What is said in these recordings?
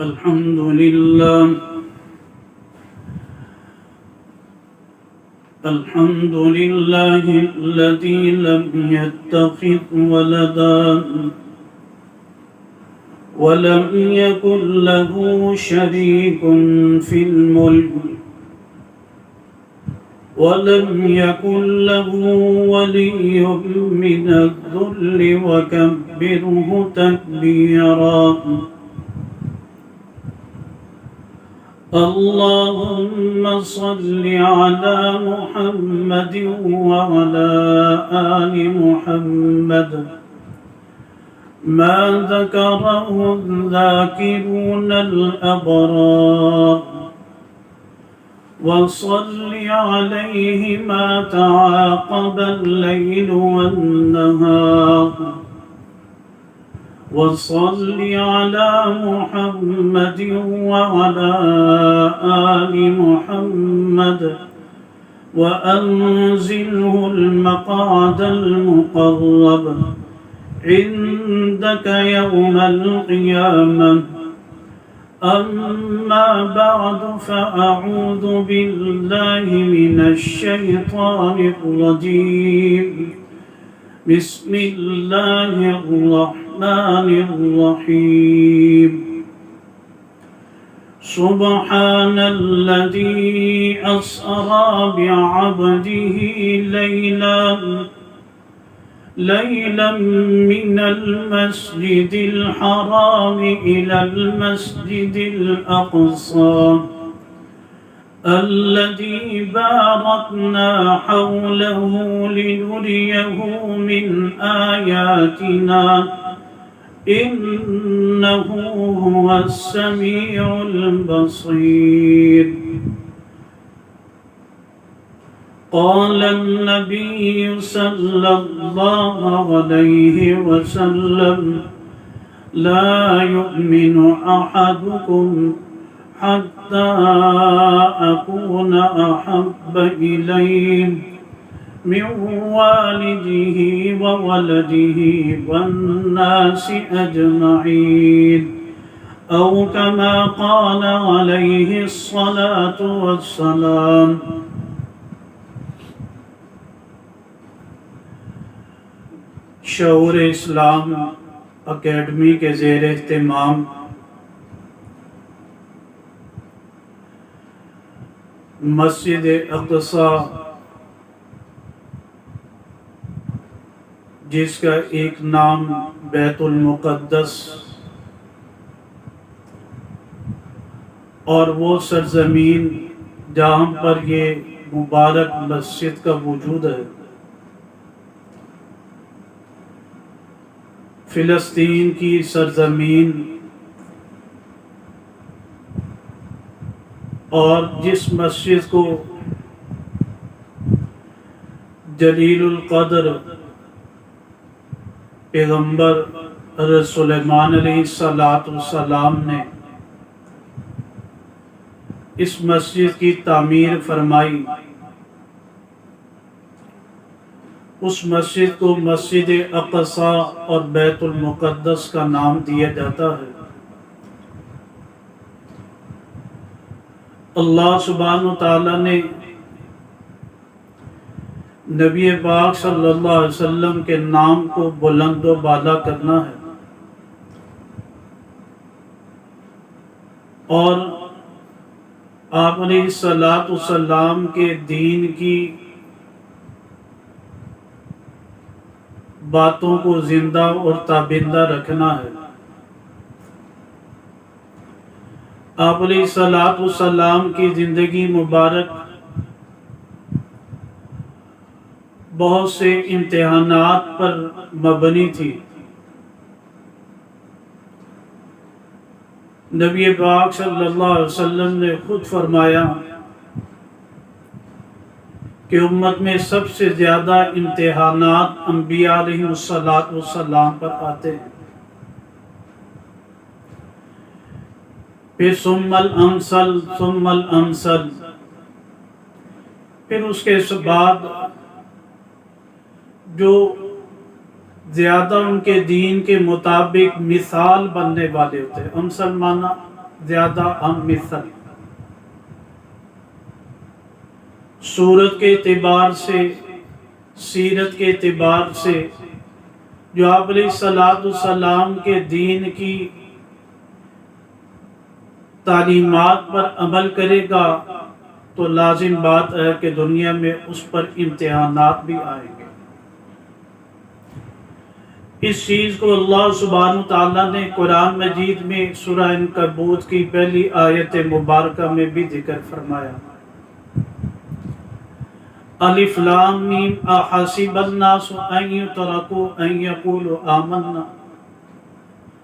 الحمد لله الحمد لله الذي لم يتخذ ولدا ولم يكن له شريك في الملك ولم يكن له ولي من الذل وكبره تكبيرا اللهم صل على محمد وعلى آل محمد ما ذكره الذاكرون الأبرار وصل عليه ما تعاقب الليل والنهار وصل على محمد وعلى آل محمد وأنزله المقعد المقرب عندك يوم القيامة أما بعد فأعوذ بالله من الشيطان الرجيم بسم الله الرحمن الرحيم سبحان الذي أسرى بعبده ليلا من المسجد الحرام إلى المسجد الأقصى الذي باركنا حوله لنريه من آياتنا إنه هو السميع البصير قال النبي صلى الله عليه وسلم لا يؤمن أحدكم حتى أكون أحب إليه من والده وولده والناس أجمعين أو كما قال عليه الصلاة والسلام شعور اسلام اکیڈمی کے زیر اہتمام مسجد اقصی جس کا ایک نام بیت المقدس اور وہ سرزمین جہاں پر یہ مبارک مسجد کا وجود ہے فلسطین کی سرزمین اور جس مسجد کو جلیل القدر پیغمبر حضرت سلیمان علیہ السلام نے اس مسجد کی تعمیر فرمائی اس مسجد کو مسجد اقصی اور بیت المقدس کا نام دیا جاتا ہے اللہ سبحانہ وتعالی نے نبی پاک صلی اللہ علیہ وسلم کے نام کو بلند و بالا کرنا ہے اور آپ علیہ السلام کے دین کی باتوں کو زندہ اور تابندہ رکھنا ہے آپ علیہ السلام کی زندگی مبارک بہت سے امتحانات پر مبنی تھی نبی پاک صلی اللہ علیہ وسلم نے خود فرمایا کہ امت میں سب سے زیادہ امتحانات انبیاء علیہ السلام پر آتے ہیں پھر ثم الامثل ثم الامثل پھر اس کے بعد جو زیادہ ان کے دین کے مطابق مثال بننے والے ہوتے ہیں. ہم سلمانہ زیادہ ہم مثل، صورت کے اعتبار سے، سیرت کے اعتبار سے جو آپ علیہ السلام کے دین کی تعلیمات پر عمل کرے گا تو لازم بات ہے کہ دنیا میں اس پر امتحانات بھی آئیں گے۔ اس چیز کو اللہ سبحانہ تعالیٰ نے قرآن مجید میں سورہ عنکبوت کی پہلی آیت مبارکہ میں بھی ذکر فرمایا، الف لام میم احسب الناس ان یترکوا ان یقولوا آمنا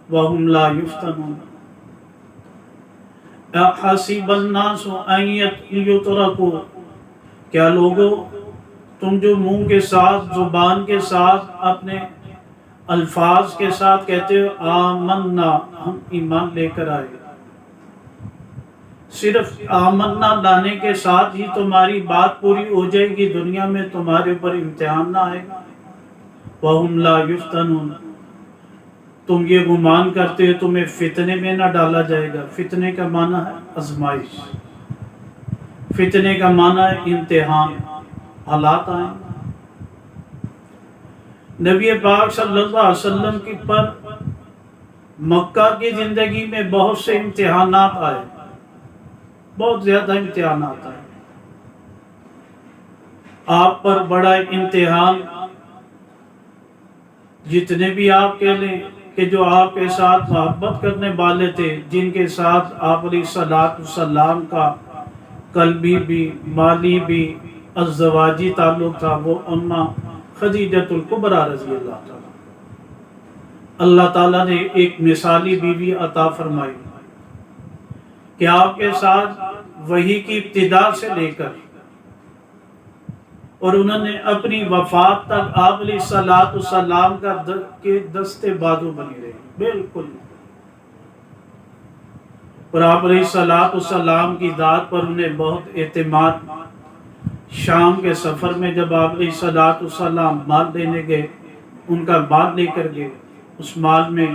وهم لا یفتنون، احسب الناس ان یترکوا، کیا لوگو تم جو منہ کے ساتھ، زبان کے ساتھ، اپنے الفاظ کے ساتھ کہتے ہو آمنا، ہم ایمان لے کر آئے، صرف آمنا لانے کے ساتھ ہی تمہاری بات پوری ہو جائے گی، دنیا میں تمہارے اوپر امتحان نہ آئے گا؟ وَهُمْ لَا يُفْتَنُونَ، تم یہ گمان کرتے ہو تمہیں فتنے میں نہ ڈالا جائے گا۔ فتنے کا معنی ہے آزمائش، فتنے کا معنی ہے امتحان، حالات آئیں۔ نبی پاک صلی اللہ علیہ وسلم کی پر مکہ کی زندگی میں بہت سے امتحانات آئے، بہت زیادہ امتحانات آئے۔ آپ پر بڑا امتحان، جتنے بھی آپ کہہ لیں کہ جو آپ کے ساتھ محبت کرنے والے تھے، جن کے ساتھ آپ علیہ السلام کا قلبی بھی مالی بھی ازدواجی تعلق تھا، وہ اماں خدیجۃ الکبریٰ رضی اللہ تعالیٰ، اللہ تعالیٰ نے ایک مثالی بیوی عطا فرمائی کہ آپ کے ساتھ وحی کی ابتدا سے لے کر اور انہوں نے اپنی وفات تک آپ علیہ السلام کا کے دستے بازو بنی رہی، بالکل۔ اور آپ علیہ السلام کی ذات پر انہیں بہت اعتماد۔ شام کے سفر میں جب آپ علیہ السلام مال دینے گئے، ان کا مال لے کر گئے، اس مال میں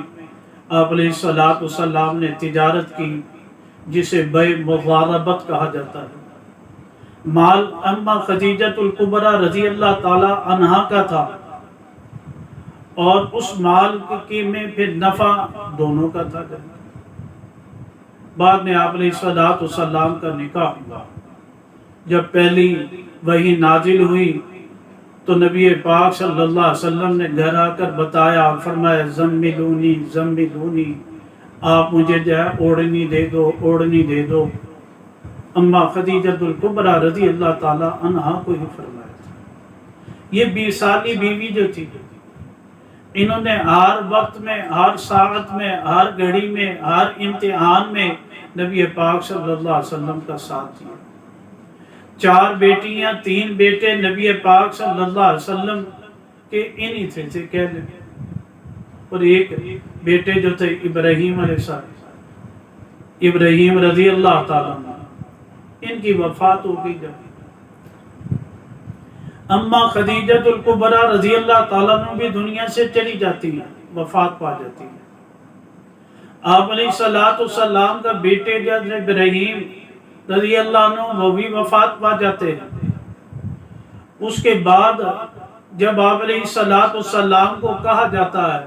آپ علیہ السلام نے تجارت کی، جسے بیع مضاربت کہا جاتا ہے۔ مال اماں خدیجۃ الکبریٰ رضی اللہ تعالی عنہا کا تھا، اور اس مال کی میں پھر نفع دونوں کا تھا۔ بعد میں آپ علیہ السلام کا نکاح ہوا۔ جب پہلی وحی نازل ہوئی تو نبی پاک صلی اللہ علیہ وسلم نے گھر آ کر بتایا، فرمایا زملونی زملونی، آپ مجھے جو ہے اوڑھنی دے دو، اوڑھنی دے دو۔ اماں خدیجۃ الکبریٰ رضی اللہ تعالی عنہا کو ہی فرمایا تھا۔ یہ 20 سالی بیوی جو تھی، انہوں نے ہر وقت میں، ہر ساعت میں، ہر گھڑی میں، ہر امتحان میں نبی پاک صلی اللہ علیہ وسلم کا ساتھ دیا۔ 4 بیٹیاں 3 بیٹے نبی پاک صلی اللہ علیہ وسلم کے انہی تھے کہہ لیں، اور ایک بیٹے جو تھے ابراہیم علیہ السلام، ابراہیم رضی اللہ تعالیٰ عنہ، ان کی وفات ہو گئی۔ جب اماں خدیجۃ الکبریٰ رضی اللہ تعالیٰ عنہ بھی دنیا سے چلی جاتی ہیں، وفات پا جاتی ہیں، آپ علیہ السلام کا بیٹے جو ابراہیم رضی اللہ عنہ وہ بھی وفات پا جاتے ہیں۔ اس کے بعد جب آپ علیہ السلام کو کہا جاتا ہے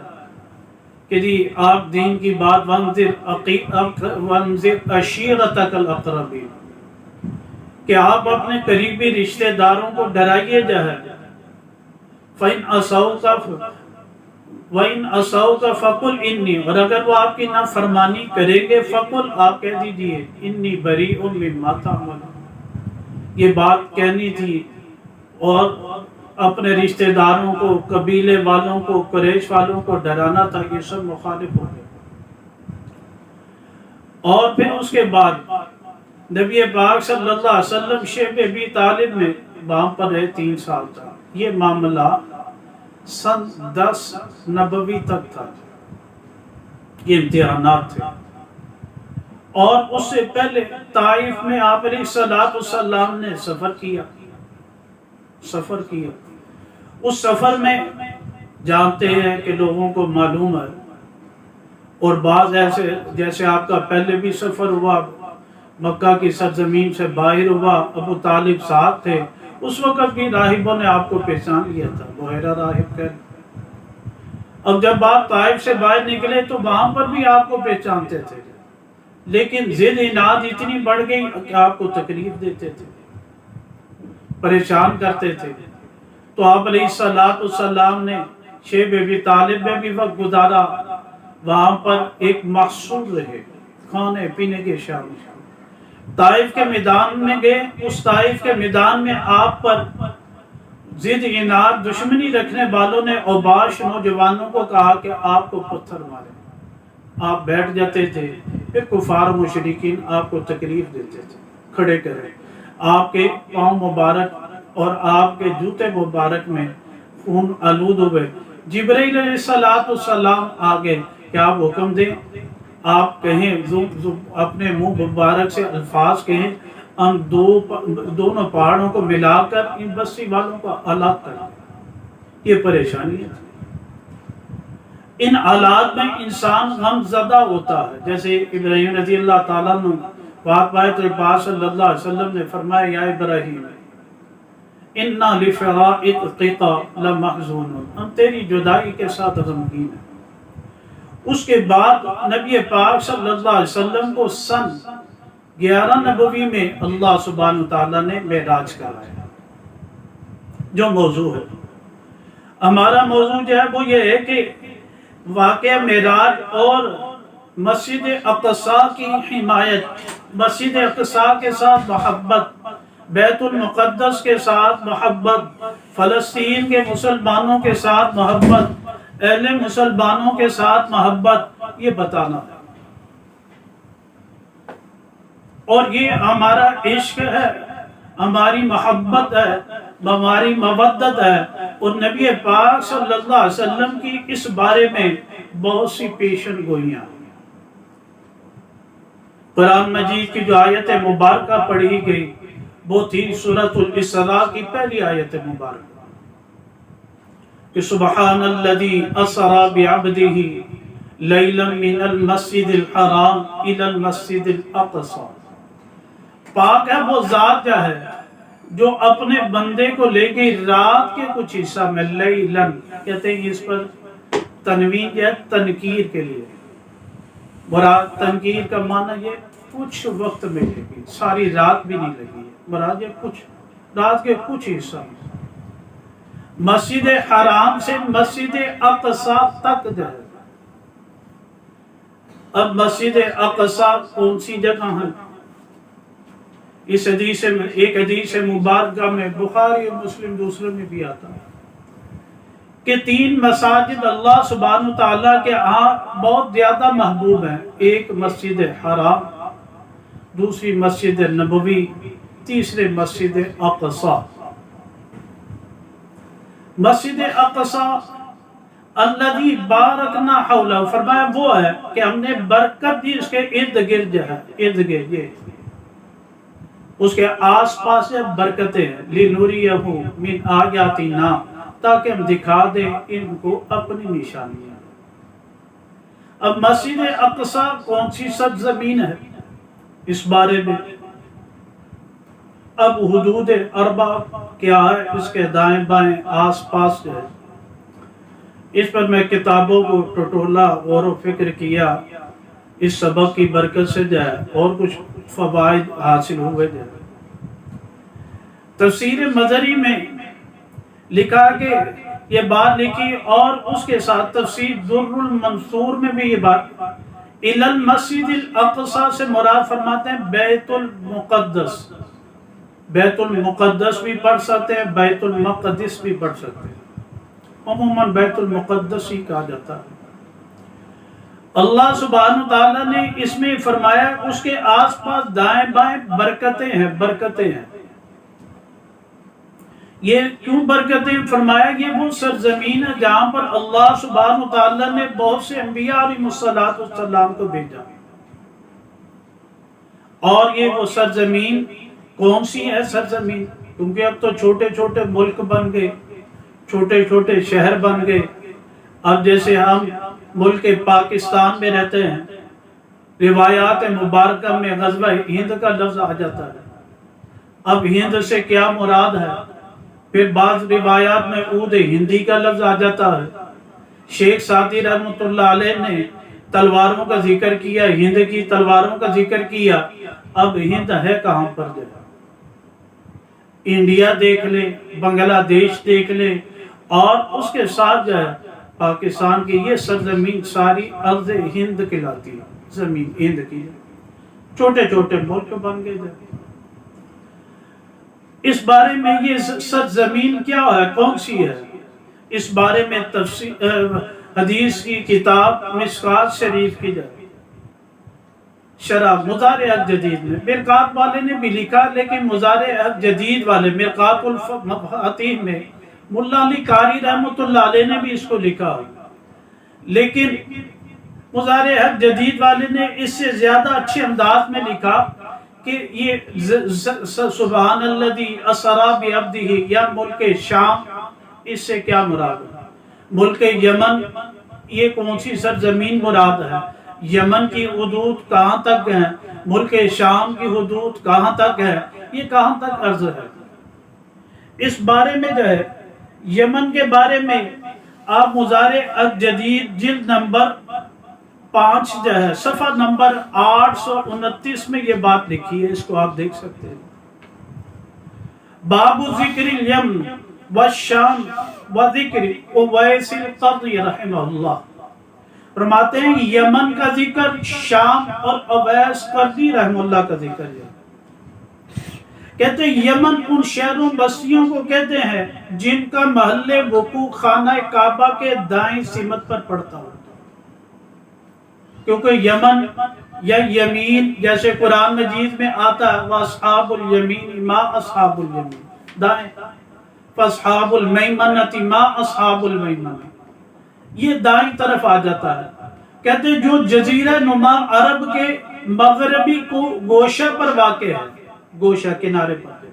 کہ جی آپ دین کی بات وانذر عشیرتک الاقربین، کہ آپ اپنے قریبی رشتہ داروں کو ڈرائیے جائے، وَإِنْ عَصَوْكَ فَقُلْ إِنِّي، اور اگر وہ آپ کی نافرمانی کریں گے فَقُلْ، آپ کہہ دیجئے إِنِّي بَرِيءٌ مِّمَّا تَعْمَلُونَ، یہ بات کہنی تھی، اور اپنے رشتہ داروں کو، قبیلے والوں کو، قریش والوں کو ڈرانا تھا۔ یہ سب مخالف ہو گئے۔ اور پھر اس کے بعد نبی پاک صلی اللہ علیہ وسلم شیب ابی طالب میں وہاں پر رہے 3 سال تک۔ یہ معاملہ سن 10 نبوی تک تھا، یہ امتحانات تھے۔ اور اس سے پہلے طائف میں آپ علیہ السلام نے سفر کیا۔ اس سفر میں جانتے ہیں کہ لوگوں کو معلوم ہے، اور بعض ایسے جیسے آپ کا پہلے بھی سفر ہوا، مکہ کی سرزمین سے باہر ہوا، ابو طالب ساتھ تھے، اس وقت بھی راہبوں نے آپ کو پہچان لیا تھا، بحیرہ راہب کہہ۔ اب جب آپ طائف سے باہر نکلے تو وہاں پر بھی آپ کو پہچانتے تھے، لیکن ضد اناد اتنی بڑھ گئی کہ آپ کو تکلیف دیتے تھے، پریشان کرتے تھے۔ تو آپ علیہ السلام نے شیب ابی طالب میں بھی وقت گزارا، وہاں پر ایک محصول رہے، کھانے پینے کے شامل۔ طائف کے میدان میں گئے، اس طائف کے میدان میں آپ پر ضد اناد دشمنی رکھنے والوں نے اوباش نوجوانوں کو کہا کہ آپ کو پتھر مارے، آپ بیٹھ جاتے تھے، پھر کفار مشرکین آپ کو تکلیف دیتے تھے، کھڑے کرے، آپ کے پاؤں مبارک اور آپ کے جوتے مبارک میں خون آلود ہوئے۔ جبرائیل علیہ السلام آگے کہ آپ حکم دیں، آپ کہیں اپنے منہ مبارک سے الفاظ کہیں، ہم دونوں پہاڑوں کو ملا کر ان بستی والوں کو الگ کریں۔ یہ پریشانی ہے۔ ان حالات میں انسان غم زدہ ہوتا ہے، جیسے ابراہیم رضی اللہ تعالیٰ عنہ پاک پاک صلی اللہ علیہ وسلم نے فرمایا، یا ابراہیم اِنَّا لِفِرَاقِكَ لَمَحْزُونٌ، ہم تیری جدائی کے ساتھ غمگین ہیں۔ اس کے بعد نبی پاک صلی اللہ علیہ وسلم کو سن 11 نبوی میں اللہ سبحانہ تعالیٰ نے معراج کرایا، جو موضوع ہے۔ ہمارا موضوع جو ہے وہ یہ ہے کہ واقعہ معراج اور مسجد اقصی کی حمایت، مسجد اقصی کے ساتھ محبت، بیت المقدس کے ساتھ محبت، فلسطین کے مسلمانوں کے ساتھ محبت، اہل مسلمانوں کے ساتھ محبت، یہ بتانا ہے۔ اور یہ ہمارا عشق ہے، ہماری محبت ہے، ہماری مودت ہے، اور نبی پاک صلی اللہ علیہ وسلم کی اس بارے میں بہت سی پیشن گوئیاں۔ قرآن مجید کی جو آیت مبارکہ پڑھی گئی وہ تھی سورۃ الاسراء کی پہلی آیت مبارکہ، کہ سبحان الذی اسری بعبدہ لیلا من المسجد الحرام الی المسجد الاقصی، پاک ہے وہ ذات جو ہے جو اپنے بندے کو لے گئی رات کے کچھ حصہ میں، لیلن کہتے ہیں اس پر تنوین جو ہے تنکیر کے لیے، مراد تنکیر کا معنی یہ کچھ وقت میں لے گئی، ساری رات بھی نہیں لگی، مراد یہ کچھ رات کے کچھ حصہ، مسجد حرام سے مسجد اقصی تک جو ہے۔ اب مسجد اقصی کون سی جگہ ہے؟ اس حدیث میں ایک حدیث مبارکہ میں بخاری اور مسلم دوسرے میں بھی آتا ہے کہ 3 مساجد اللہ سبحانہ تعالیٰ کے ہاں بہت زیادہ محبوب ہیں، ایک مسجد حرام، دوسری مسجد نبوی، تیسرے مسجد اقصی۔ مسجد اقصی الذی بارکنا حولہ، فرمایا وہ ہے کہ ہم نے برکت دی اس کے ارد گرد ہے، ارد گرد یہ اس کے آس پاس برکتیں ہیں، لِنُرِيَهُ مِنْ آیَاتِنَا، تاکہ ہم دکھا دیں ان کو اپنی نشانیاں۔ اب مسجد اقصی کون سی سرزمین ہے اس بارے میں، اب حدود اربع کیا ہے، اس کے دائیں بائیں آس پاس جو ہے، اس پر میں کتابوں کو ٹٹولا غور و فکر کیا، اس سبق کی برکت سے جو ہے اور کچھ فوائد حاصل ہوئے جو ہے۔ تفسیر مظہری میں لکھا کہ یہ بات لکھی، اور اس کے ساتھ تفسیر در المنصور میں بھی یہ بات، الی المسجد الاقصی سے مراد فرماتے ہیں بیت المقدس، بیت المقدس بھی پڑھ سکتے ہیں، بیت المقدس بھی پڑھ سکتے ہیں، عموماً بیت المقدس ہی کہا جاتا ہے۔ اللہ سبحانہ تعالیٰ نے اس میں فرمایا اس کے آس پاس دائیں بائیں برکتیں ہیں، برکتیں ہیں۔ یہ کیوں برکتیں؟ فرمایا یہ وہ سرزمین ہے جہاں پر اللہ سبحانہ تعالیٰ نے بہت سے انبیاء علیہ السلام کو بھیجا، اور یہ وہ سرزمین کون سی ہے سرزمین؟ کیونکہ اب تو چھوٹے چھوٹے ملک بن گئے، چھوٹے چھوٹے شہر بن گئے۔ اب جیسے ہم ملک پاکستان میں رہتے ہیں، روایات مبارکہ میں غزوہ ہند کا لفظ آ جاتا ہے۔ اب ہند سے کیا مراد ہے؟ پھر بعض روایات میں عود ہندی کا لفظ آ جاتا ہے۔ شیخ سعدی رحمۃ اللہ علیہ نے تلواروں کا ذکر کیا، ہند کی تلواروں کا ذکر کیا۔ اب ہند ہے کہاں پر؟ انڈیا دیکھ لے، بنگلہ دیش دیکھ لے، اور اس کے ساتھ جو ہے پاکستان کی یہ سرزمین ساری ارض ہند کہلاتی ہے، زمین ہند کی۔ چھوٹے چھوٹے ملک بن گئے۔ اس بارے میں یہ سرزمین کیا ہے، کون سی ہے، اس بارے میں حدیث کی کتاب مشکات شریف کی جائے شرح مضارع جدید میں مرقات والے نے بھی لکھا، لیکن مضارع جدید والے مرقات الفاتح میں ملا علی قاری رحمۃ اللہ علیہ نے بھی اس کو لکھا، لیکن مضارع جدید والے نے اس سے زیادہ اچھے انداز میں لکھا کہ یہ سبحان الذی اسری بعبدہ یا ملک شام، اس سے کیا مراد ہے؟ ملک یمن، یہ کون سی سرزمین مراد ہے؟ یمن کی حدود کہاں تک ہیں؟ ملک شام کی حدود کہاں تک ہے؟ یہ کہاں تک عرض ہے؟ اس بارے میں جو ہے یمن کے بارے میں آپ مضارع جدید جلد نمبر 5 جو ہے صفحہ نمبر 829 میں یہ بات لکھی ہے، اس کو آپ دیکھ سکتے ہیں۔ باب ذکر الیمن والشام وذکر اویس القرنی رحمہ اللہ، فرماتے ہیں یمن کا ذکر، شام اور اویس قرنی رحمہ اللہ کا ذکر ہے۔ کہتے ہیں یمن ان شہروں بستیوں کو کہتے ہیں جن کا محل وقوع خانہ کعبہ کے دائیں سمت پر پڑتا ہو، کیونکہ یمن یا یمین جیسے قرآن مجید میں آتا ہے وَأَصْحَابُ الْيَمِينِ مَا أَصْحَابُ الْيَمِينِ، دائیں، فَأَصْحَابُ الْمَيْمَنَةِ مَا أَصْحَابُ الْمَيْمَنَةِ، یہ دائیں طرف آ جاتا ہے۔ کہتے ہیں جو جزیرہ نما عرب کے مغربی کو گوشہ پر واقع ہے، گوشہ کنارے پر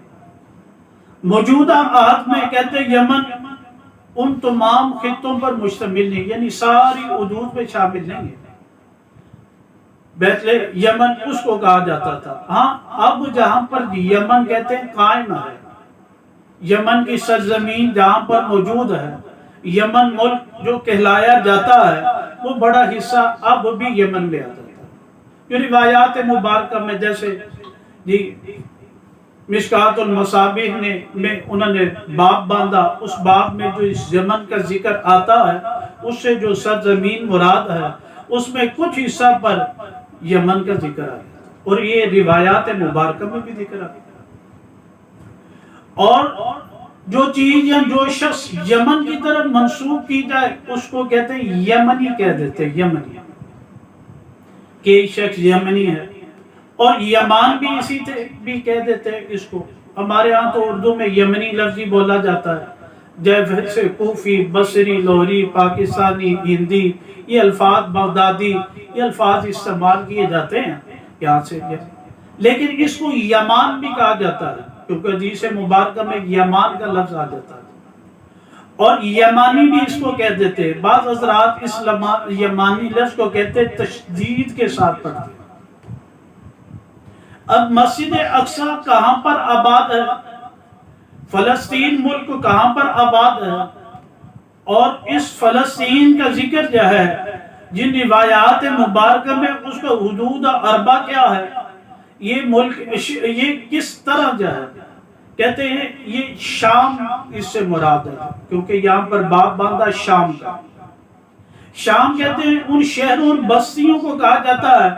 موجودہ عہد میں، کہتے ہیں یمن ان تمام خطوں پر مشتمل نہیں، یعنی ساری حدود میں شامل نہیں ہے۔ بیت یمن اس کو کہا جاتا تھا۔ ہاں اب جہاں پر یمن کہتے ہیں قائم ہے، یمن کی سرزمین جہاں پر موجود ہے، یمن ملک جو کہلایا جاتا ہے، وہ بڑا حصہ اب بھی یمن میں آتا تھا۔ یہ روایات مبارکہ میں جیسے مشکات المصابیح میں انہوں نے باب باندھا، اس باب میں جو اس یمن کا ذکر آتا ہے، اس سے جو سرزمین مراد ہے اس میں کچھ حصہ پر یمن کا ذکر آیا، اور یہ روایات مبارکہ میں بھی ذکر آیا۔ اور جو چیز یا جو شخص یمن کی طرف منسوب کی جائے اس کو کہتے ہیں یمنی، کہہ دیتے ہیں یمنی، کہ شخص یمنی ہے۔ اور یمان بھی اسی بھی کہہ دیتے ہیں اس کو۔ ہمارے ہاں تو اردو میں یمنی لفظی بولا جاتا ہے، جیسے کوفی، بصری، لاہوری، پاکستانی، ہندی، یہ الفاظ بغدادی، یہ الفاظ استعمال کیے جاتے ہیں یہاں سے، لیکن اس کو یمان بھی کہا جاتا ہے کیونکہ حدیث مبارکہ میں یمان کا لفظ آ جاتا ہے، اور یمانی بھی اس کو کہہ دیتے ہیں۔ بعض حضرات اس یمانی لفظ کو کہتے ہیں تشدید کے ساتھ پڑھتے ہیں۔ اب مسجد اقصی کہاں پر آباد ہے، فلسطین ملک کہاں پر آباد ہے، اور اس فلسطین کا ذکر جو ہے جن روایات مبارکہ میں اس کا حدود اربع کیا ہے، یہ ملک یہ کس طرح جو ہے، کہتے ہیں یہ شام اس سے مراد ہے، کیونکہ یہاں پر باب باندھا شام کا۔ شام کہتے ہیں ان شہروں اور بستیوں کو کہا جاتا ہے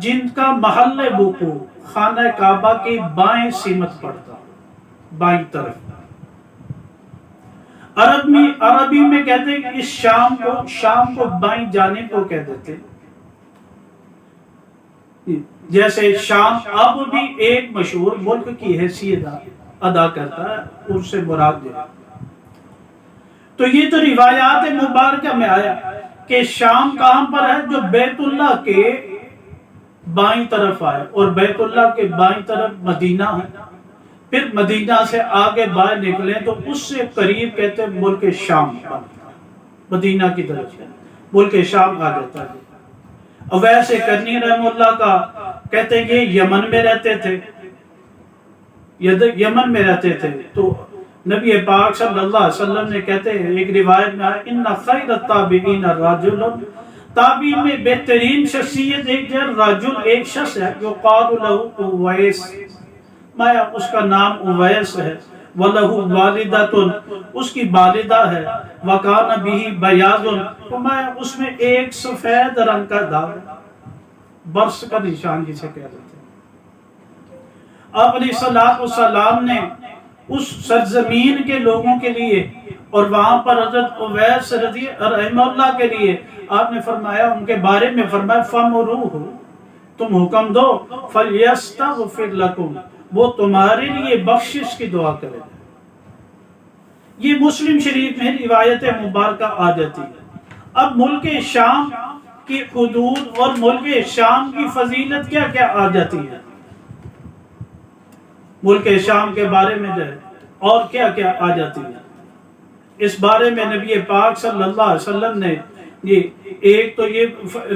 جن کا محل وقوع خانہ کعبہ کے بائیں سمت پڑتا، بائیں طرف۔ عربی میں کہتے ہیں اس شام کو بائیں جانب کو کہہ دیتے، جیسے شام اب بھی ایک مشہور ملک کی حیثیت ادا کرتا ہے، اس سے مراد ہے۔ تو یہ تو روایات مبارکہ میں آیا کہ شام کہاں پر ہے، جو بیت اللہ کے بائیں طرف آئے، اور بیت اللہ کے بائیں طرف مدینہ ہے، پھر مدینہ سے آگے باہر نکلیں تو اس سے قریب کہتے ہیں ملک شام، مدینہ کی طرف ہے، ملک شام آ جاتا ہے۔ اویس کرنی رحمہ اللہ کا کہتے ہیں یہ یمن میں رہتے تھے، یمن میں رہتے تھے، تو نبی پاک صلی اللہ علیہ وسلم نے کہتے ہیں ایک روایت میں آیا ان خیر التابعین الرجل، تابعین میں بہترین شخصیت ایک شخص ہے جو قال له اویس، مایا اس کا نام اویس ہے، وَلَهُ وَالِدَةٌ اس کی والدہ ہے، وَكَانَ بِهِ بَيَاضٌ فرمایا اس میں ایک سفید رنگ کا داغ ہے، برس کا نشان جسے کہہ رہے تھے۔ آپ علیہ السلام نے اس سرزمین کے لوگوں کے لیے اور وہاں پر حضرت اویس رحمہ اللہ کے لیے آپ نے فرمایا، ان کے بارے میں فرمایا فَمُرُوهُ تم حکم دو، فَلْيَسْتَغْفِرْ لَكُمْ وہ تمہارے لیے بخشش کی دعا کرے۔ یہ مسلم شریف میں روایت مبارکہ آ جاتی ہے۔ اب ملک شام کی حدود اور ملک شام کی فضیلت کیا کیا آ جاتی ہے، ملک شام کے بارے میں جو ہے اور کیا کیا آ جاتی ہے، اس بارے میں نبی پاک صلی اللہ علیہ وسلم نے ایک تو یہ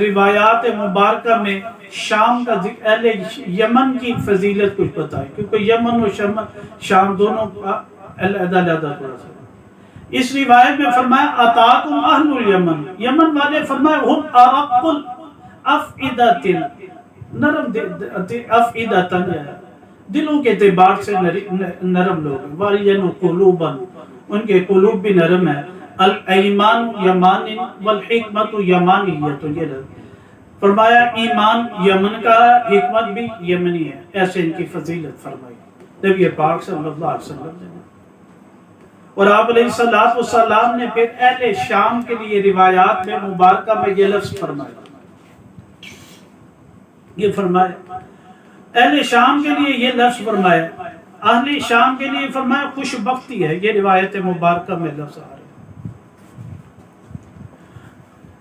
روایات مبارکہ میں شام کا ذکر، اہل یمن کی فضیلت کچھ بتائی، کیونکہ یمن و شام دونوں کا علیحدہ تھوڑا سا۔ اس روایت میں فرمایا اتاکم اہل الیمن، یمن والے فرمایا ہم ارق الافئدۃ، نرم افئدۃ دلوں کے اعتبار سے نرم لوگ ہیں، والین قلوبا ان کے قلوب بھی نرم ہے، الایمان یمان والحکمت یمانیت، یہ فرمایا ایمان یمن کا، حکمت بھی یمنی ہے، ایسے ان کی فضیلت فرمائی نبی پاک صلی اللہ علیہ وسلم نے۔ اور آپ علیہ السلام نے پھر اہل شام کے لیے روایات میں مبارکہ میں یہ لفظ فرمایا، یہ فرمایا اہل شام کے لیے یہ لفظ فرمایا، اہل شام کے لیے فرمایا خوش بختی ہے، یہ روایت مبارکہ میں لفظ آ رہا ہے۔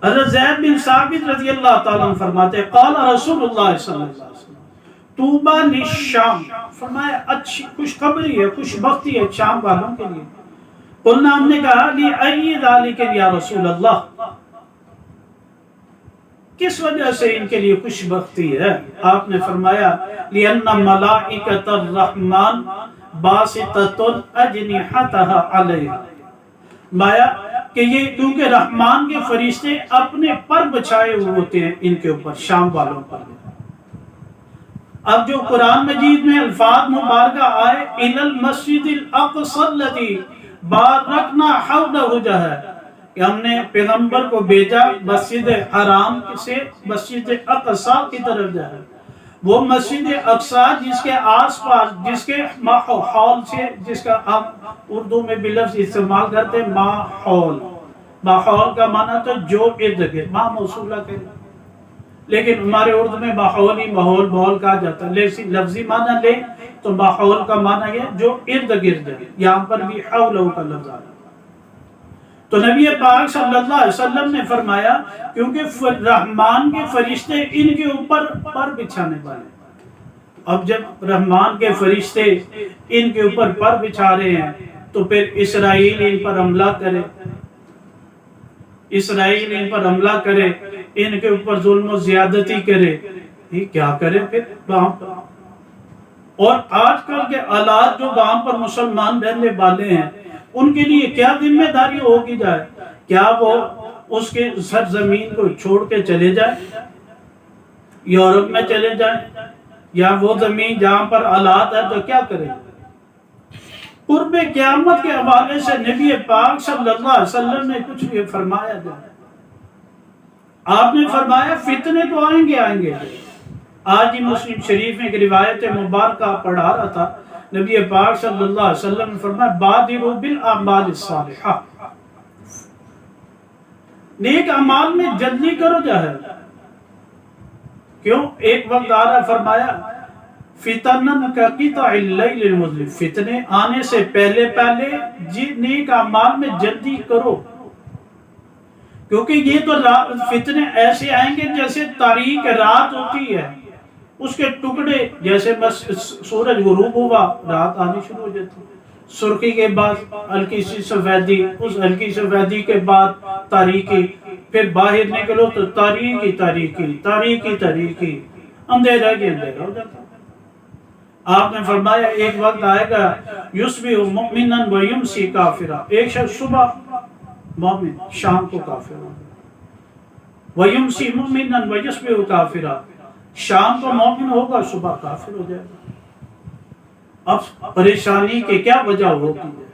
حضرت زید بن ثابت رضی اللہ تعالیٰ عنہ فرماتے ہیں قال رسول اللہ صلی اللہ علیہ وسلم طوبیٰ للشام، فرمایا اچھی خوشخبری ہے، خوش بختی ہے شام والوں کے لیے۔ قلنا ہم نے کہا لِأَيِّ ذَلِكَ یا رسول اللہ، کس وجہ سے ان کے لیے خوش بختی ہے؟ آپ نے فرمایا لِأَنَّ مَلَائِكَةَ الرَّحْمَنِ بَاسِطَةٌ أَجْنِحَتَهَا عَلَيْهَا، مایا کہ یہ کیونکہ رحمان کے فرشتے اپنے پر بچھائے ہوئے ہوتے ہیں ان کے اوپر، شام والوں پر۔ اب جو قرآن مجید میں الفاظ مبارکہ آئے إِلَى الْمَسْجِدِ الْأَقْصَى الَّذِي بَارَكْنَا حَوْلَهُ جو ہے کہ ہم نے پیغمبر کو بھیجا مسجد حرام سے مسجد اقصیٰ کی طرف جائے، وہ مسجد اقصیٰ جس کے آس پاس، جس کے ماحول سے، جس کا ہم اردو میں بھی لفظ استعمال کرتے ہیں ماحول، ماحول کا معنی تو جو ارد گرد، ماں موصولہ کے، لیکن ہمارے اردو میں ماحول ہی ماحول کہا جاتا ہے، لیکن لفظی معنی لیں تو ماحول کا معنی یہ جو ارد گرد ہے، یہاں پر بھی حولہ کا لفظ آیا۔ تو نبی پاک صلی اللہ علیہ وسلم نے فرمایا کیونکہ رحمان کے فرشتے ان کے اوپر پر بچھانے والے، اب جب رحمان کے فرشتے ان کے اوپر پر بچھا رہے ہیں تو پھر اسرائیل ان پر حملہ کرے، اسرائیل ان پر حملہ کرے، ان کے اوپر ظلم و زیادتی کرے، یہ کیا کرے پھر وہاں پر؟ اور آج کل کے حالات جو وہاں پر مسلمان رہنے والے ہیں ان کے لیے کیا ذمہ داری ہوگی جائے؟ کیا وہ اس کے سرزمین کو چھوڑ کے چلے جائیں، یورپ میں چلے جائیں، یا وہ زمین جہاں پر حالات ہے تو کیا کریں؟ قرب قیامت کے حوالے سے نبی پاک صلی اللہ علیہ وسلم نے کچھ بھی فرمایا جائے، آپ نے فرمایا فتنے تو آئیں گے۔ آج ہی مسلم شریف میں ایک روایت مبارکہ پڑھا رہا تھا، نبی پاک صلی اللہ علیہ وسلم نے فرمایا بادروا بالاعمال الصالحہ، نیک اعمال میں جلدی کرو جائے، کیوں؟ ایک وقت آ رہا، فرمایا فتنن کقطع اللیل المظلم، فتنے آنے سے پہلے نیک اعمال میں جلدی کرو، کیونکہ یہ تو فتنے ایسے آئیں گے جیسے تاریک رات ہوتی ہے، اس کے ٹکڑے، جیسے بس سورج غروب ہوا رات آنی شروع ہو جاتی، سرخی کے بعد ہلکی سی سفیدی، اس ہلکی سفیدی کے بعد تاریکی، پھر باہر نکلو تو تاریکی تاریکی تاریکی تاریکی، اندھیرا کی اندھیرا ہو جاتا۔ آپ نے فرمایا ایک وقت آئے گا یصبح مؤمنا ویمسی کافرا، ایک شخص صبح مومن شام کو کافر ہوگا، ویمسی مؤمنا ویصبح کافرا، شام کو مومن ہوگا صبح کافر ہو جائے گا۔ اب پریشانی کی کیا وجہ ہوتی ہے؟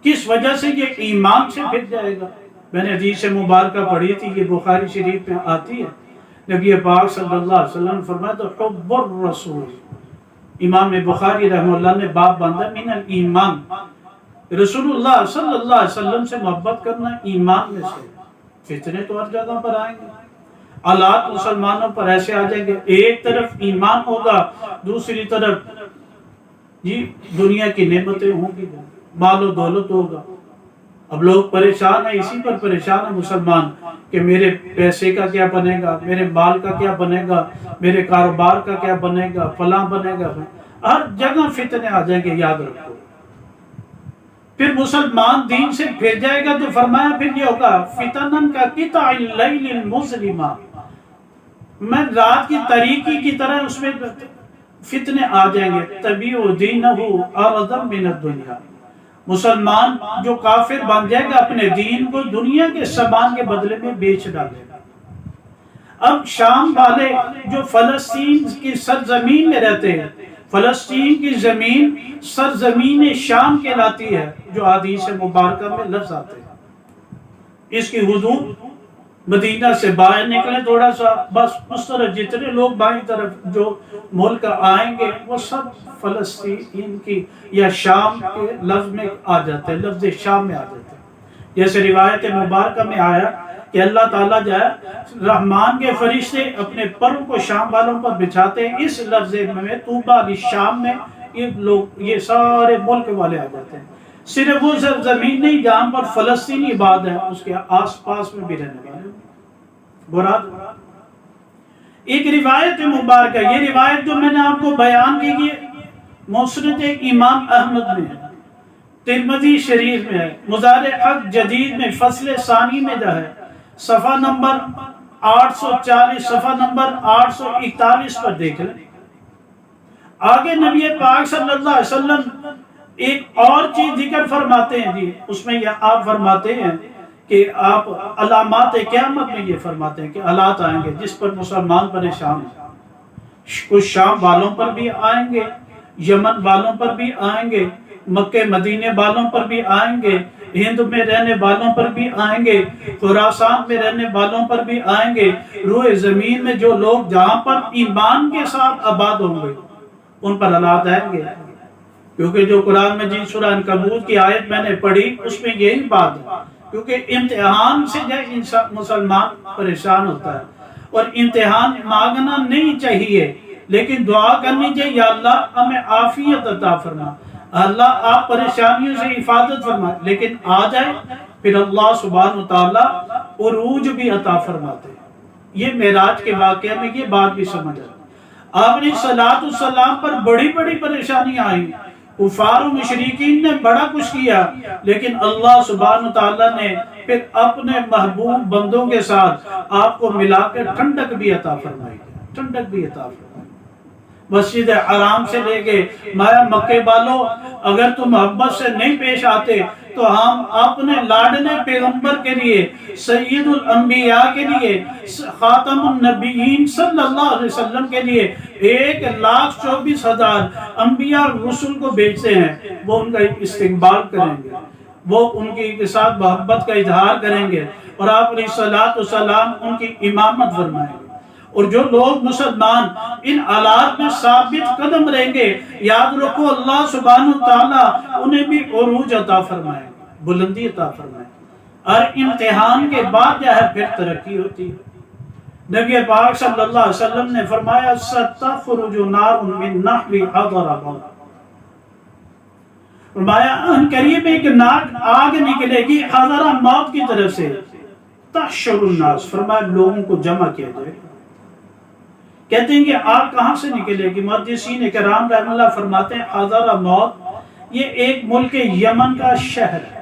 کس وجہ سے یہ ایمان سے پھر جائے گا؟ میں نے حدیث مبارکہ پڑھی تھی، یہ بخاری شریف میں آتی ہے، نبی پاک صلی اللہ علیہ وسلم فرمایا تو حب الرسول، امام بخاری رحمہ اللہ نے باب باندھا من الایمان، رسول اللہ صلی اللہ علیہ وسلم سے محبت کرنا ایمان میں سے۔ فتنے تو ہر جگہ پر آئیں گے، حالات مسلمانوں پر ایسے آ جائیں گے، ایک طرف ایمان ہوگا، دوسری طرف دنیا کی نعمتیں ہوں گی، مال و دولت ہوگا۔ اب لوگ پریشان ہیں، اسی پر پریشان ہیں مسلمان کہ میرے پیسے کا کیا بنے گا، میرے مال کا کیا بنے گا، میرے کاروبار کا کیا بنے گا، فلاں بنے گا، ہر جگہ فتنے آ جائیں گے، یاد رکھو۔ پھر مسلمان دین سے پھر جائے گا تو فرمایا پھر یہ ہوگا فتنن کا قطع اللیل المظلمہ، میں رات کی تاریکی کی طرح اس میں فتنے آ جائیں گے، تبیع دینہ عرضا من الدنیا، مسلمان جو کافر بن جائے گا اپنے دین کو دنیا کے سامان کے بدلے میں بیچ ڈالے گا۔ اب شام والے جو فلسطین کی سرزمین میں رہتے ہیں، فلسطین کی زمین سرزمین شام کہلاتی ہے، جو حدیث مبارکہ میں لفظ آتے ہیں۔ اس کی حدود مدینہ سے باہر نکلے تھوڑا سا، بس اس طرف جتنے لوگ بائیں طرف جو ملک آئیں گے وہ سب فلسطین کی یا شام کے لفظ میں آ جاتے ہیں، لفظ شام میں آ جاتے ہیں۔ جیسے روایت مبارکہ میں آیا کہ اللہ تعالیٰ جو ہے رحمان کے فرشتے اپنے پروں کو شام والوں پر بچھاتے ہیں، اس لفظ میں طوبیٰ للشام میں یہ لوگ یہ سارے ملک والے آ جاتے ہیں۔ صرف وہ زمین نہیں جہاں پر فلسطینی آباد ہے، اس کے آس پاس میں بھی رہنے والے براد۔ ایک روایت مبارکہ، یہ روایت جو میں نے آپ کو بیان کی یہ مسند امام احمد میں ہے، ترمذی شریف میں ہے، مزار حق جدید میں فصل ثانی میں جو ہے صفحہ نمبر 840 صفحہ نمبر 841 پر دیکھ لیں۔ آگے نبی پاک صلی اللہ علیہ وسلم ایک اور چیز ذکر فرماتے ہیں جی، اس میں یہ آپ فرماتے ہیں کہ آپ علامات قیامت میں یہ فرماتے ہیں کہ حالات آئیں گے جس پر مسلمان پریشان ہیں، کچھ شام والوں پر بھی آئیں گے، یمن والوں پر بھی آئیں گے، مکہ مدینے والوں پر بھی آئیں گے، ہند میں رہنے والوں پر بھی آئیں گے، خراسان میں رہنے والوں پر بھی آئیں گے، روئے زمین میں جو لوگ جہاں پر ایمان کے ساتھ آباد ہوں گے ان پر حالات آئیں گے۔ کیونکہ جو قرآن میں جن سورہ عنکبوت کی آیت میں نے پڑھی اس میں یہی بات ہے، کیونکہ امتحان سے جو انسان مسلمان پریشان ہوتا ہے، اور امتحان مانگنا نہیں چاہیے لیکن دعا کرنی چاہیے، یا اللہ ہمیں عافیت عطا فرما، اللہ آپ پریشانیوں سے حفاظت فرما، لیکن آ جائے پھر اللہ سبحانہ وتعالی عروج بھی عطا فرماتے ہیں۔ یہ معراج کے واقعہ میں یہ بات بھی سمجھ آئی، آپ نے صلاۃ السلام پر بڑی بڑی پریشانیاں آئیں، کفار و مشرکین نے بڑا کچھ کیا، لیکن اللہ سبحانہ وتعالی نے پھر اپنے محبوب بندوں کے ساتھ آپ کو ملا کر ٹھنڈک بھی عطا فرمائی، ٹھنڈک بھی عطا فرمائی۔ مسجد حرام سے لے کے مایا مکے والوں، اگر تم محبت سے نہیں پیش آتے تو ہم اپنے لاڈلے پیغمبر کے لیے، سید الانبیاء کے لیے، خاتم النبیین صلی اللہ علیہ وسلم کے لیے 1,24,000 انبیاء رسول کو بھیجتے ہیں، وہ ان کا استقبال کریں گے، وہ ان کے ساتھ محبت کا اظہار کریں گے، اور آپ علیہ الصلوۃ والسلام ان کی امامت فرمائیں گے۔ اور جو لوگ مسلمان ان حالات میں ثابت قدم رہیں گے، یاد رکھو اللہ سبحانہ وتعالیٰ انہیں بھی عروج عطا فرمائے، بلندی عطا فرمائے، اور امتحان کے بعد جو ہے پھر ترقی ہوتی ہے۔ نبی پاک صلی اللہ علیہ وسلم نے فرمایا ستخرج نار من نحر حضرموت، فرمایا ان قریب ایک آگ نکلے گی حضرموت کی طرف سے، تحشر الناس، فرمایا لوگوں کو جمع کیا جائے گا۔ کہتے ہیں کہ آگ کہاں سے نکلے گی؟ محدثین کرام رحمہ اللہ فرماتے ہیں حضرموت یہ ایک ملک یمن کا شہر ہے،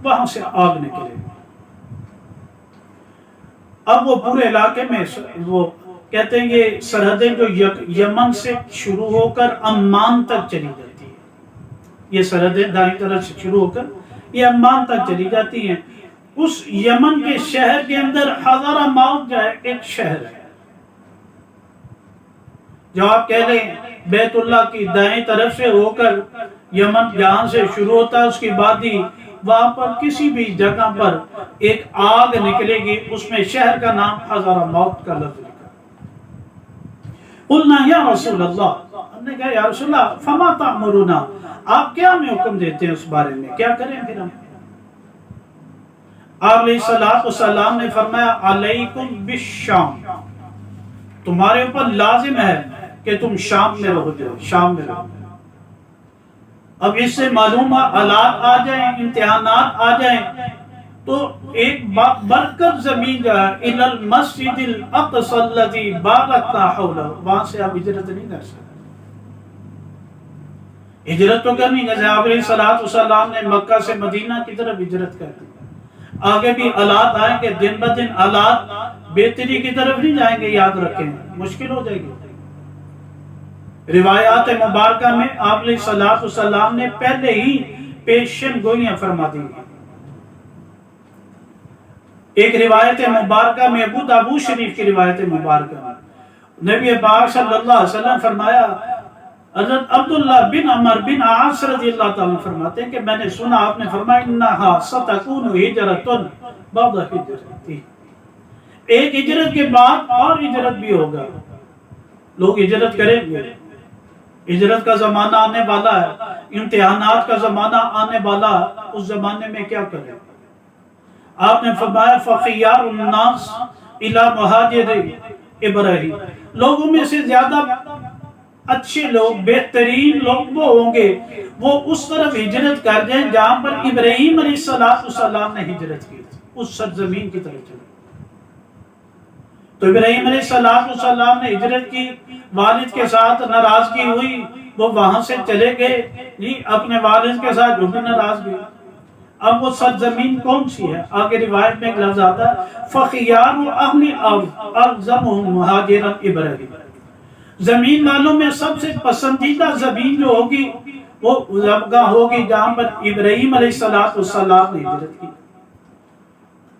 وہاں سے آگ نکلے گی۔ اب وہ پورے علاقے میں وہ کہتے ہیں یہ سرحدیں جو یمن سے شروع ہو کر عمان تک چلی جاتی ہے، یہ سرحدیں دائیں طرف سے شروع ہو کر یہ عمان تک چلی جاتی ہیں۔ اس یمن کے شہر کے اندر حضرموت جو ہے ایک شہر ہے، جو آپ کہہ لیں بیت اللہ کی دائیں طرف سے ہو کر یمن جہاں سے شروع ہوتا ہے اس کی بعد ہی وہاں پر کسی بھی جگہ پر ایک آگ نکلے گی، اس میں شہر کا نام حضرموت کا لفظ لکھا۔ قلنا یا رسول اللہ، ہم نے کہا یا رسول اللہ فما تأمرنا، آپ کیا ہمیں حکم دیتے ہیں اس بارے میں، کیا کریں پھر ہم؟ آپ علیہ السلام نے فرمایا علیکم بالشام، تمہارے اوپر لازم ہے کہ تم شام میں رہو، شام میں رہو۔ اب اس سے معلوم حالات آ جائیں، امتحانات آ جائیں تو ایک برکت زمین جو ہے الی المسجد الاقصی الذی بارکنا حولہ، وہاں سے آپ ہجرت نہیں کر سکتے۔ ہجرت تو کرنی، جیسے آپ علیہ السلام نے مکہ سے مدینہ کی طرف ہجرت کر دی، آگے بھی حالات آئیں گے، دن بدن حالات بہتری کی طرف نہیں جائیں گے، یاد رکھیں مشکل ہو جائے گی۔ روایات مبارکہ میں آپ علیہ السلام نے پہلے ہی پیشن گوئیاں فرما دی۔ ایک روایت مبارکہ میں ابو داؤد شریف کی روایت مبارکہ میں نبی پاک صلی اللہ علیہ وسلم فرمایا، حضرت عبداللہ بن عمر بن عاص رضی اللہ تعالیٰ فرماتے ہیں کہ میں نے سنا آپ نے فرمایا انہا ستکون ہجرت بعد ہجرت، ایک ہجرت کے بعد اور ہجرت بھی ہوگا، لوگ ہجرت کریں گے، ہجرت کا زمانہ آنے والا ہے، امتحانات کا زمانہ آنے والا ہے، اس زمانے میں کیا کریں؟ آپ نے فرمایا فخیار الناس الی مہاجر ابراہیم، لوگوں میں سے زیادہ اچھے لوگ، بہترین لوگ وہ ہوں گے وہ اس طرف ہجرت کر جائیں جہاں پر ابراہیم علیہ السلام نے ہجرت کی، اس سرزمین کی طرف چلے۔ تو ابراہیم علیہ السلام نے ہجرت کی، والد کے ساتھ ناراضگی ہوئی، وہ وہاں سے چلے گئے، اپنے والد کے ساتھ جو بھی ناراض ہوئی۔ اب وہ سرزمین کون سی ہے؟ آگے روایت میں ایک لفظ آتا ہے فخیار اہل الارض اعظمهم مہاجرا ابراہیم، زمین والوں میں سب سے پسندیدہ زمین جو ہوگی وہ جگہ ہوگی جہاں پر ابراہیم علیہ السلام نے ہجرت کی۔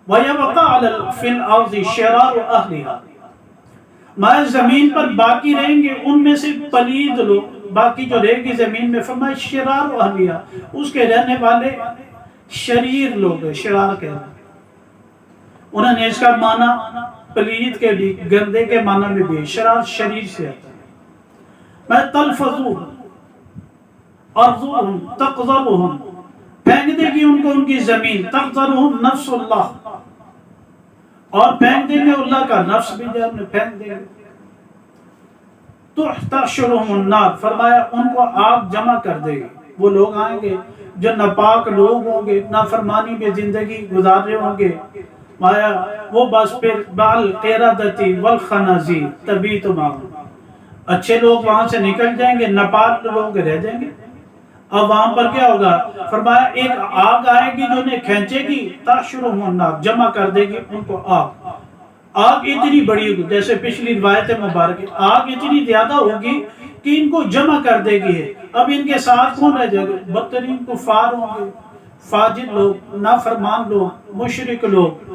وَيَبْقَى فِي الْأَرْضِ شِرَارُ أَهْلِهَا، میں زمین پر باقی رہیں گے ان میں سے پلید لوگ، باقی جو رہے گی زمین میں، فرمایا شرار اہلیہ، اس کے رہنے والے شریر لوگ ہیں، شرار کہنا۔ انہوں نے اس کا معنی پلید کے بھی، گندے کے معنی میں بھی، شرار شریر سے آتا ہے۔ میں تلفظوہم ارضوہم تقذرہم، پھینک دے گی ان کو ان کی زمین، تقذرہم نفس اللہ، اور پھینک دیں گے اللہ کا نفس بھی جہنم میں پھینک دیں گے۔ تحشرہم النار، فرمایا ان کو آگ جمع کر دے گی، وہ لوگ آئیں گے جو ناپاک لوگ ہوں گے، نافرمانی میں زندگی گزار رہے ہوں گے، مایا وہ بس پھر بالقردۃ والخنازیر تبیت معهم، اچھے لوگ وہاں سے نکل جائیں گے، ناپاک لوگ رہ جائیں گے۔ اب وہاں پر کیا ہوگا؟ فرمایا ایک آگ آئے گی جو انہیں کھینچے گی، تحشرہم النار، جمع کر دے گی ان کو آگ۔ آگ اتنی بڑی ہوگی، جیسے پچھلی روایت مبارک، آگ اتنی زیادہ ہوگی کہ ان کو جمع کر دے گی۔ اب ان کے ساتھ کون رہ جائے گا؟ بدترین کفار ہوں گے، فاجر لوگ، نافرمان لوگ، مشرک لوگ۔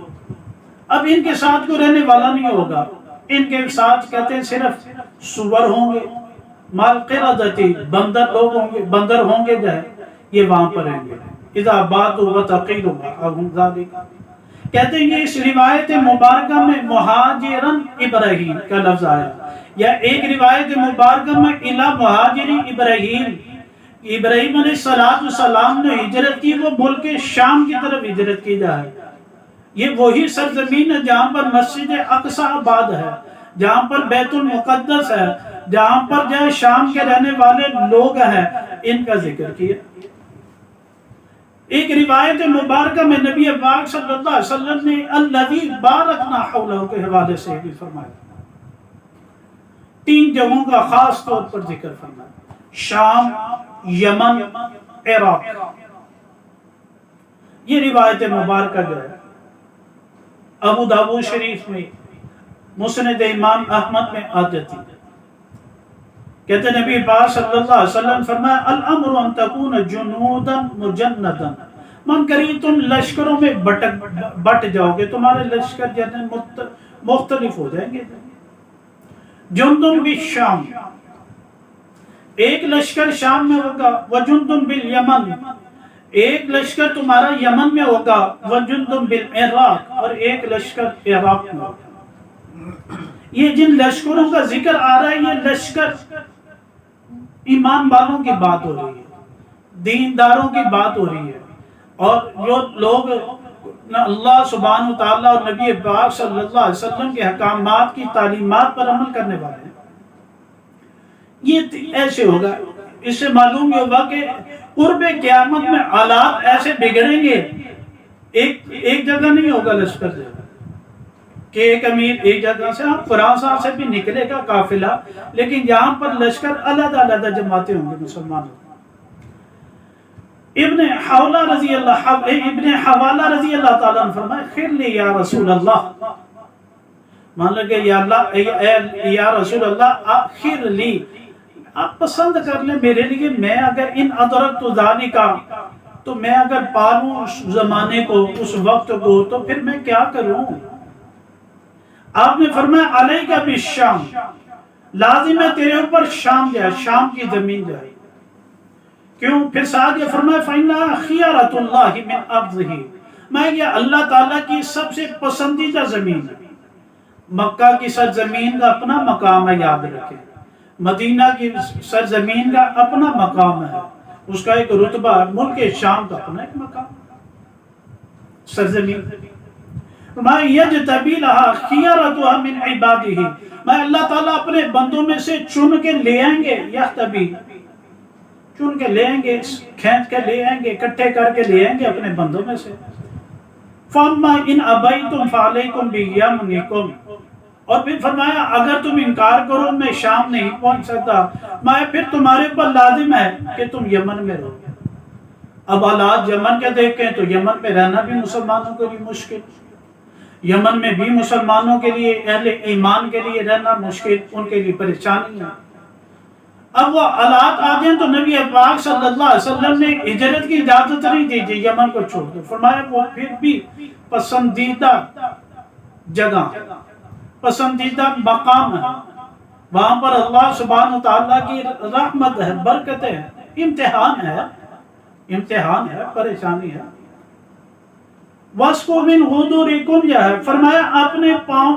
اب ان کے ساتھ کوئی رہنے والا نہیں ہوگا، ان کے ساتھ کہتے ہیں صرف سور ہوں گے، مال قردتی، بندر لوگ ہوں گے، بندر ہوں گے جو ہے یہ وہاں پر رہیں گے۔ اذا باتوا وتقیلوا معهم ذلک، کہتے ہیں کہ اس روایت مبارکہ میں مہاجرن ابراہیم کا لفظ آیا، یا ایک روایت مبارکہ میں الی مہاجر ابراہیم، ابراہیم علیہ السلام نے ہجرت کی، وہ ملک شام کی طرف ہجرت کی جائے۔ یہ وہی سرزمین ہے جہاں پر مسجد اقصی آباد ہے، جہاں پر بیت المقدس ہے، جہاں پر جو شام کے رہنے والے لوگ ہیں، ان کا ذکر کیا۔ ایک روایت مبارکہ میں نبی پاک صلی اللہ علیہ وسلم نے الذی بارکنا حولہ کے حوالے سے بھی فرمایا، تین جگہوں کا خاص طور پر ذکر فرمایا، شام، یمن، عراق. یہ روایت مبارکہ جو ہے ابو داؤد شریف میں، مسند امام احمد میں آ جاتی ہے. کہتے نبی پاک صلی اللہ علیہ وسلم فرمایا الامر ان تکون جنودا مجندا، من کری تم لشکروں میں بٹ جاؤ گے، تمہارے لشکر جتنے مختلف ہو جائیں گے. جندن بالشام، ایک لشکر شام میں ہوگا، وجندن بالیمن، ایک لشکر تمہارا یمن میں ہوگا، وجندن بالعراق، اور ایک لشکر عراق میں ہوگا. یہ جن لشکروں کا ذکر آ رہا ہے یہ لشکر ایمان والوں کی بات ہو رہی ہے، دینداروں کی بات ہو رہی ہے، اور جو لوگ اللہ سبحانہ وتعالیٰ اور نبی پاک صلی اللہ علیہ وسلم کے احکامات کی تعلیمات پر عمل کرنے والے ہیں. یہ ایسے ہوگا. اس سے معلوم یہ ہوگا کہ قرب قیامت میں حالات ایسے بگڑیں گے، ایک جگہ نہیں ہوگا لشکر سے کہ ایک امیر ایک جگہ سے، خراسان سے بھی نکلے گا قافلہ، لیکن یہاں پر لشکر علیحدہ جماعتیں ہوں گے مسلمانوں. ابن حوالہ رضی اللہ تعالیٰ نے فرمایا خیر لی یا رسول اللہ، مان لگے یا رسول اللہ خیر لی، آپ پسند کر لیں میرے لیے، میں اگر ان ادرکت ذالک، تو میں اگر پالوں اس زمانے کو اس وقت کو تو پھر میں کیا کروں. آپ نے فرمایا علیک بالشام، لازم ہے تیرے اوپر شام جائے، شام کی زمین جائے. کیوں؟ پھر ساتھ یہ فرمایا فَإِنَّا خِيَارَةُ اللَّهِ مِنْ أَرْضِهِ، میں یہ اللہ تعالیٰ کی سب سے پسندیدہ زمین ہے. مکہ کی سرزمین کا اپنا مقام ہے، یاد رکھیں. مدینہ کی سرزمین کا اپنا مقام ہے، اس کا ایک رتبہ ہے. ملک شام کا اپنا ایک مقام سرزمین. میں یجتبی لہا خیارتها من عبادہ، میں اللہ تعالیٰ اپنے بندوں میں سے چن کے لے آئیں گے، یحتبی چن کے لے آئیں گے، کھینچ کے لے آئیں گے، اکٹھے کر کے لے آئیں گے اپنے بندوں میں سے. فَأَمَّا إِنْ أَبَيْتُمْ فَعَلَيْكُمْ بِيَمْنِكُمْ، اور پھر فرمایا اگر تم انکار کرو میں شام نہیں پہنچ سکتا، میں پھر تمہارے پر لازم ہے کہ تم یمن میں رہو. اب حالات یمن کے دیکھیں تو یمن میں رہنا بھی مسلمانوں کے لیے مشکل، یمن میں بھی مسلمانوں کے لیے، اہل ایمان کے لیے رہنا مشکل، ان کے لیے پریشانی ہے. اب وہ حالات آ گئے تو نبی پاک صلی اللہ علیہ وسلم نے ہجرت کی اجازت نہیں دی تھی، یمن کو چھوڑ دو. فرمایا وہ پھر بھی پسندیدہ جگہ، پسندیدہ مقام ہے، وہاں پر اللہ سبحانہ وتعالیٰ کی رحمت ہے، برکت ہے، امتحان ہے، پریشانی ہے. وَاسْقُوا مِنْ غُدُورِكُمْ، یہ ہے فرمایا اپنے پاؤں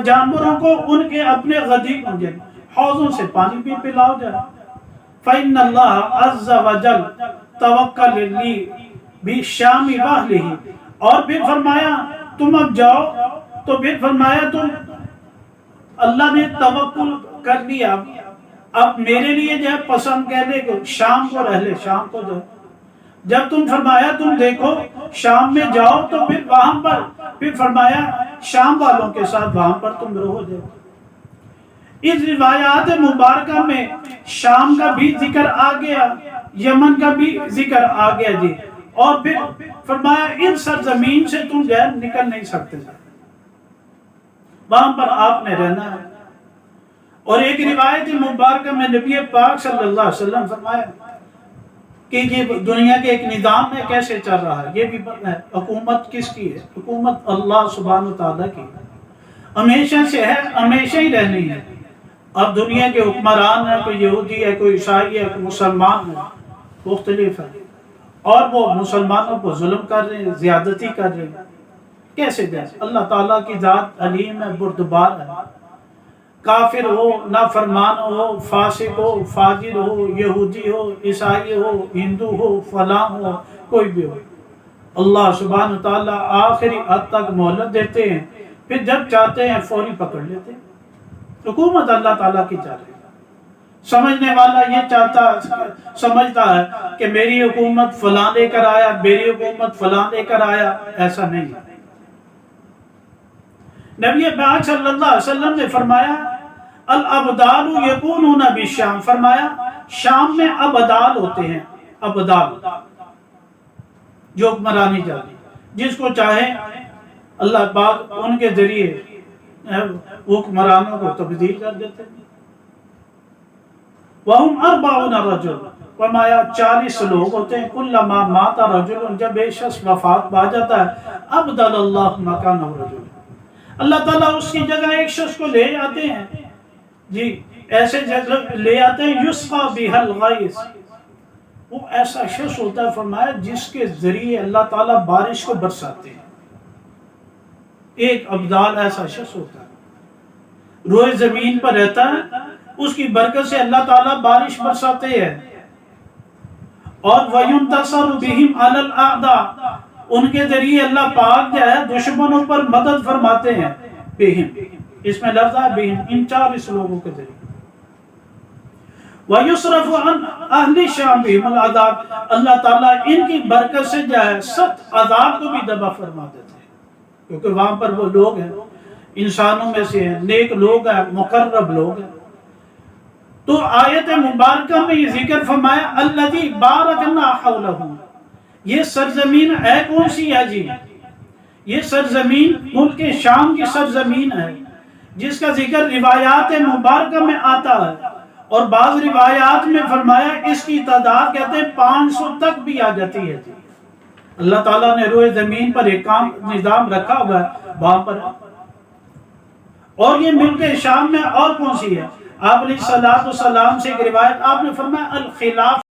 جانوروں کو ان کے اپنے غدیر حوضوں سے پانی بھی پلاؤ جائے. فَإِنَّ اللَّهَ عَزَّ وَجَلَّ تَوَكَّلْ لِي بِالشَّامِ وَأَهْلِهِ، اور پھر فرمایا تم اب جاؤ، تو پھر فرمایا تم اللہ نے توکل کر لیا، اب میرے لیے جو ہے پسند کہہ لے گا شام کو رہ لے، شام کو جو جب تم فرمایا تم دیکھو شام میں جاؤ تو پھر وہاں پر پھر فرمایا شام والوں کے ساتھ وہاں پر تم رہو جاؤ. اس روایات مبارکہ میں شام کا بھی ذکر آ گیا، یمن کا بھی ذکر آ گیا جی، اور پھر فرمایا ان سرزمین سے تم جو ہے نکل نہیں سکتے، وہاں پر آپ نے رہنا ہے. اور ایک روایت مبارکہ میں نبی پاک صلی اللہ علیہ وسلم فرمایا کہ یہ دنیا کے ایک نظام میں کیسے چل رہا ہے. یہ بھی حکومت کس کی ہے؟ حکومت اللہ سبحانہ وتعالیٰ کی ہمیشہ سے ہے، ہمیشہ ہی رہنی ہے. اب دنیا کے حکمران ہیں، کوئی یہودی ہے، کوئی عیسائی ہے، کوئی مسلمان ہے، مختلف ہے، اور وہ مسلمانوں کو ظلم کر رہے ہیں، زیادتی کر رہے ہیں. کیسے جائے؟ اللہ تعالیٰ کی ذات علیم ہے، بردبار ہے. کافر ہو، نافرمان ہو، فاسق ہو، فاجر ہو، یہودی ہو، عیسائی ہو، ہندو ہو، فلاں ہو، کوئی بھی ہو، اللہ سبحانہ وتعالیٰ آخری حد تک مہلت دیتے ہیں، پھر جب چاہتے ہیں فوری پکڑ لیتے ہیں. حکومت اللہ تعالیٰ کی چاہ رہی ہے. سمجھنے والا یہ سمجھتا ہے کہ میری حکومت فلاں لے کر آیا، میری حکومت فلاں لے کر آیا، ایسا نہیں ہے. نبی پاک صلی اللہ علیہ وسلم نے فرمایا الابدال یکونون بالشام، فرمایا شام میں ابدال ہوتے ہیں، ابدال جو حکمرانی جاتی، جس کو چاہے اللہ پاک ان کے ذریعے حکمرانوں کو تبدیل کر دیتے ہیں۔ وَهُمْ 40 رَجُلٌ، فرمایا 40 لوگ ہوتے ہیں، کلما مات رجل، جب ایک شخص وفات پا جاتا ہے، ابدل اللہ مکانہ رجل، اللہ تعالیٰ اس کی جگہ ایک شخص کو لے آتے ہیں، جی ایسے جگہ لے آتے ہیں، یسقى بها الغیث، وہ ایسا شخص ہوتا ہے فرمایا جس کے ذریعے اللہ تعالیٰ بارش کو برساتے ہیں۔ ایک ابدال ایسا شخص ہوتا ہے، روئے زمین پر رہتا ہے، اس کی برکت سے اللہ تعالیٰ بارش برساتے ہیں۔ اور وَيُنْتَصَرُ بِهِمْ عَلَى الْأَعْدَاءِ، ان کے ذریعے اللہ پاک جو ہے دشمنوں پر مدد فرماتے ہیں۔ بِهِمْ، اس میں لفظ ہے بِهِمْ، ان 40 لوگوں کے ذریعے۔ وَيُصْرَفُ عَنْ أَهْلِ الشَّامِ بِهِمْ الْعَذَابِ، اللہ تعالیٰ ان کی برکت سے جو ہے سخت عذاب کو بھی دبا فرما دیتے ہیں، کیونکہ وہاں پر وہ لوگ ہیں، انسانوں میں سے ہیں، نیک لوگ ہیں، مقرب لوگ ہیں۔ تو آیت مبارکہ میں یہ ذکر فرمایا الذی بارکنا حولہ، یہ سرزمین ہے کون سی ہے جی؟ یہ سرزمین ملک شام کی سرزمین ہے، جس کا ذکر روایات مبارکہ میں آتا ہے، اور بعض روایات میں فرمایا اس کی تعداد کہتے ہیں 500 تک بھی آ جاتی ہے جی۔ اللہ تعالیٰ نے روئے زمین پر ایک کام نظام رکھا ہوا ہے وہاں پر۔ اور یہ ملک شام میں اور کون سی ہے؟ آپ علیہ الصلوۃ والسلام سے ایک روایت آپ نے فرمایا الخلاف